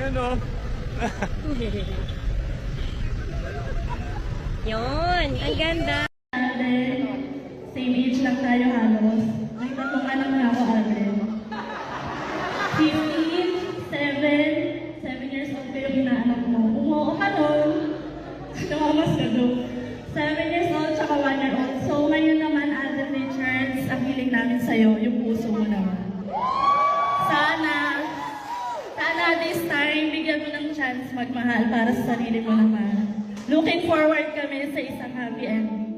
Ano? Yun, ang ganda. Same age lang tayo halos. May tatlong anak na ako, Alden. 15, 7 years old ko yung inaanak mo. Umuo ka nun. Tumamas ka doon. 7 years old, tsaka 1 year old. So ngayon naman, Alden Richards, ang hiling namin sa'yo, yung puso mo naman. Sana this time, bigyan mo ng chance magmahal para sa sarili mo naman. Looking forward kami sa isang happy ending.